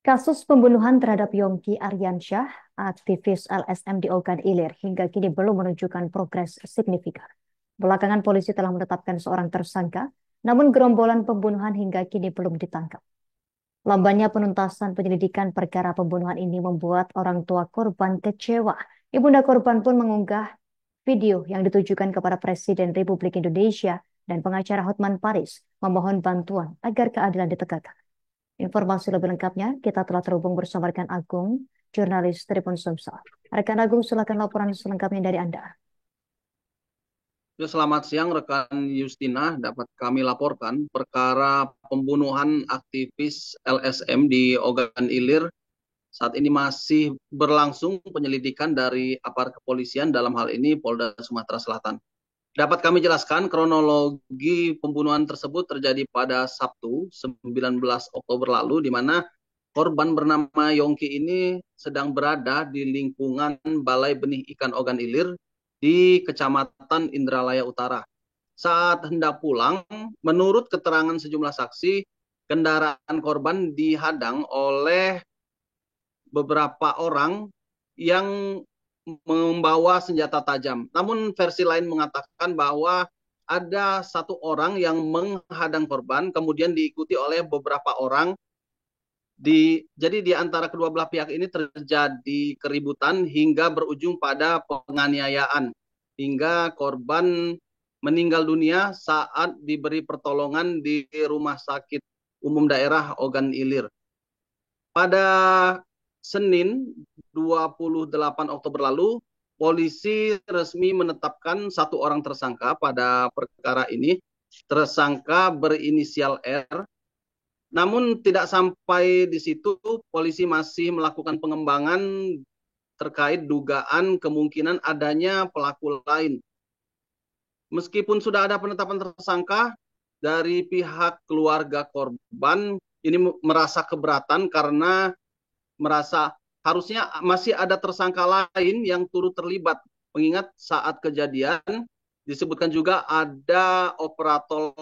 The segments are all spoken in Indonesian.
Kasus pembunuhan terhadap Yongki Aryansyah, aktivis LSM di Ogan Ilir, hingga kini belum menunjukkan progres signifikan. Belakangan polisi telah menetapkan seorang tersangka, namun gerombolan pembunuhan hingga kini belum ditangkap. Lambannya penuntasan penyelidikan perkara pembunuhan ini membuat orang tua korban kecewa. Ibunda korban pun mengunggah video yang ditujukan kepada Presiden Republik Indonesia dan pengacara Hotman Paris memohon bantuan agar keadilan ditegakkan. Informasi lebih lengkapnya, kita telah terhubung bersama rekan Agung, jurnalis Tribun Sumsel. Rekan Agung, silakan laporan selengkapnya dari Anda. Ya, selamat siang rekan Justina, dapat kami laporkan perkara pembunuhan aktivis LSM di Ogan Ilir saat ini masih berlangsung penyelidikan dari aparat kepolisian, dalam hal ini Polda Sumatera Selatan. Dapat kami jelaskan kronologi pembunuhan tersebut terjadi pada Sabtu 19 Oktober lalu, di mana korban bernama Yongki ini sedang berada di lingkungan Balai Benih Ikan Ogan Ilir di Kecamatan Indralaya Utara. Saat hendak pulang, menurut keterangan sejumlah saksi, kendaraan korban dihadang oleh beberapa orang yang membawa senjata tajam. Namun versi lain mengatakan bahwa ada satu orang yang menghadang korban, kemudian diikuti oleh beberapa orang. Jadi di antara kedua belah pihak ini terjadi keributan hingga berujung pada penganiayaan. Hingga korban meninggal dunia saat diberi pertolongan di Rumah Sakit Umum Daerah Ogan Ilir. Pada Senin 28 Oktober lalu, polisi resmi menetapkan satu orang tersangka pada perkara ini. Tersangka berinisial R. Namun tidak sampai di situ, polisi masih melakukan pengembangan terkait dugaan kemungkinan adanya pelaku lain. Meskipun sudah ada penetapan tersangka, dari pihak keluarga korban ini merasa keberatan karena merasa harusnya masih ada tersangka lain yang turut terlibat. Mengingat saat kejadian disebutkan juga ada operator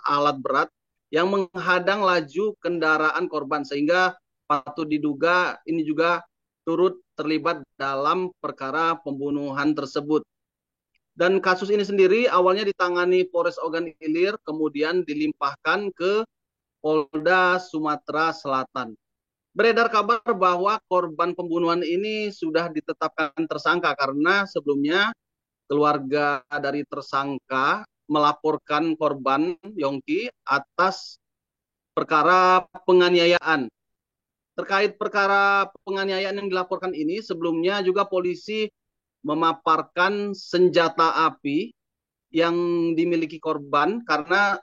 alat berat yang menghadang laju kendaraan korban, sehingga patut diduga ini juga turut terlibat dalam perkara pembunuhan tersebut. Dan kasus ini sendiri awalnya ditangani Polres Ogan Ilir, kemudian dilimpahkan ke Polda Sumatera Selatan. Beredar kabar bahwa korban pembunuhan ini sudah ditetapkan tersangka karena sebelumnya keluarga dari tersangka melaporkan korban Yongki atas perkara penganiayaan. Terkait perkara penganiayaan yang dilaporkan ini, sebelumnya juga polisi memaparkan senjata api yang dimiliki korban karena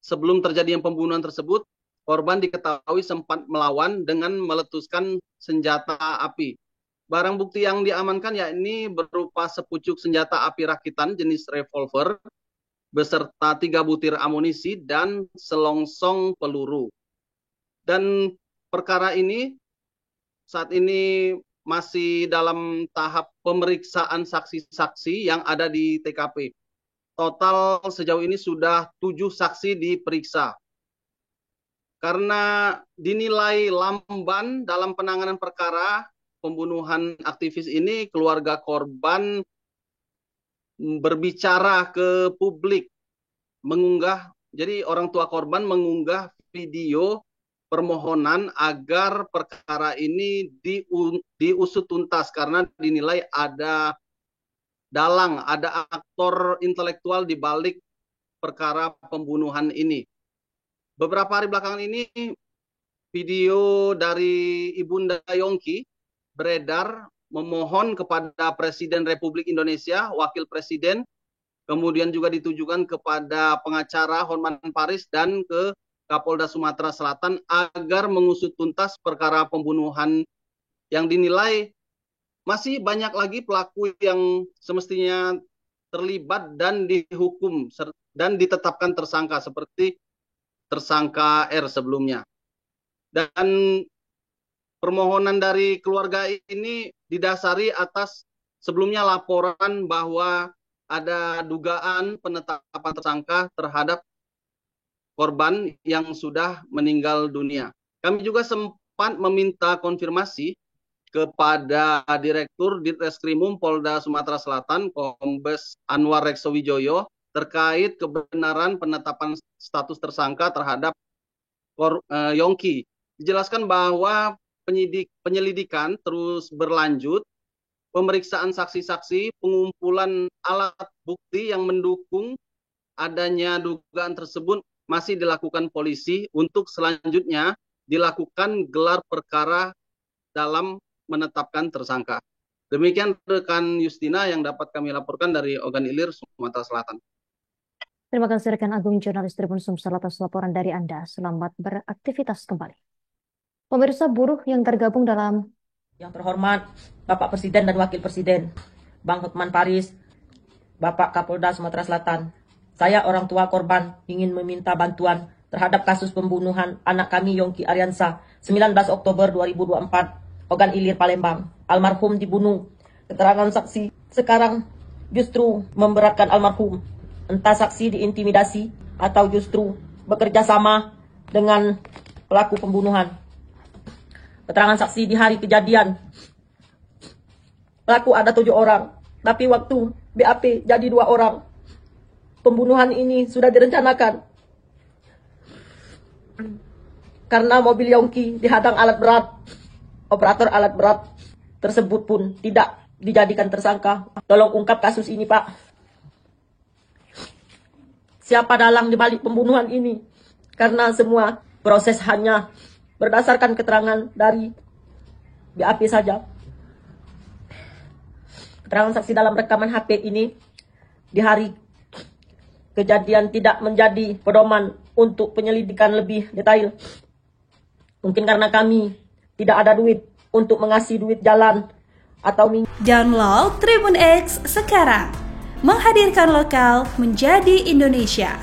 sebelum terjadinya pembunuhan tersebut, korban diketahui sempat melawan dengan meletuskan senjata api. Barang bukti yang diamankan yakni berupa sepucuk senjata api rakitan jenis revolver beserta 3 butir amunisi dan selongsong peluru. Dan perkara ini saat ini masih dalam tahap pemeriksaan saksi-saksi yang ada di TKP. Total sejauh ini sudah 7 saksi diperiksa. Karena dinilai lamban dalam penanganan perkara pembunuhan aktivis ini, keluarga korban berbicara ke publik, jadi orang tua korban mengunggah video permohonan agar perkara ini diusut tuntas karena dinilai ada dalang, ada aktor intelektual di balik perkara pembunuhan ini. Beberapa hari belakangan ini video dari Ibunda Yongki beredar memohon kepada Presiden Republik Indonesia, Wakil Presiden, kemudian juga ditujukan kepada pengacara Hotman Paris dan ke Kapolda Sumatera Selatan agar mengusut tuntas perkara pembunuhan yang dinilai masih banyak lagi pelaku yang semestinya terlibat dan dihukum dan ditetapkan tersangka seperti tersangka R sebelumnya. Dan permohonan dari keluarga ini didasari atas sebelumnya laporan bahwa ada dugaan penetapan tersangka terhadap korban yang sudah meninggal dunia. Kami juga sempat meminta konfirmasi kepada Direktur Ditreskrimum Polda Sumatera Selatan, Kombes Anwar Reksowijoyo, terkait kebenaran penetapan status tersangka terhadap Yongki. Dijelaskan bahwa penyelidikan terus berlanjut, pemeriksaan saksi-saksi, pengumpulan alat bukti yang mendukung adanya dugaan tersebut masih dilakukan polisi untuk selanjutnya dilakukan gelar perkara dalam menetapkan tersangka. Demikian rekan Justina yang dapat kami laporkan dari Ogan Ilir, Sumatera Selatan. Terima kasih rekan Agung, jurnalis Tribun Sumsel atas laporan dari Anda. Selamat beraktivitas kembali. Pemirsa, buruh yang tergabung dalam Yang terhormat Bapak Presiden dan Wakil Presiden, Bang Hotman Paris, Bapak Kapolda Sumatera Selatan, saya orang tua korban ingin meminta bantuan terhadap kasus pembunuhan anak kami Yongki Aryansyah 19 Oktober 2024, Ogan Ilir, Palembang. Almarhum dibunuh. Keterangan saksi sekarang justru memberatkan almarhum. Entah saksi diintimidasi atau justru bekerja sama dengan pelaku pembunuhan. Keterangan saksi di hari kejadian, pelaku ada 7 orang, tapi waktu BAP jadi 2 orang. Pembunuhan ini sudah direncanakan karena mobil Yongki dihadang alat berat. Operator alat berat tersebut pun tidak dijadikan tersangka. Tolong ungkap kasus ini, Pak. Siapa dalang di balik pembunuhan ini? Karena semua proses hanya berdasarkan keterangan dari BAP saja. Keterangan saksi dalam rekaman HP ini di hari kejadian tidak menjadi pedoman untuk penyelidikan lebih detail. Mungkin karena kami tidak ada duit untuk mengasih duit jalan atau Download Tribun X sekarang, menghadirkan lokal menjadi Indonesia.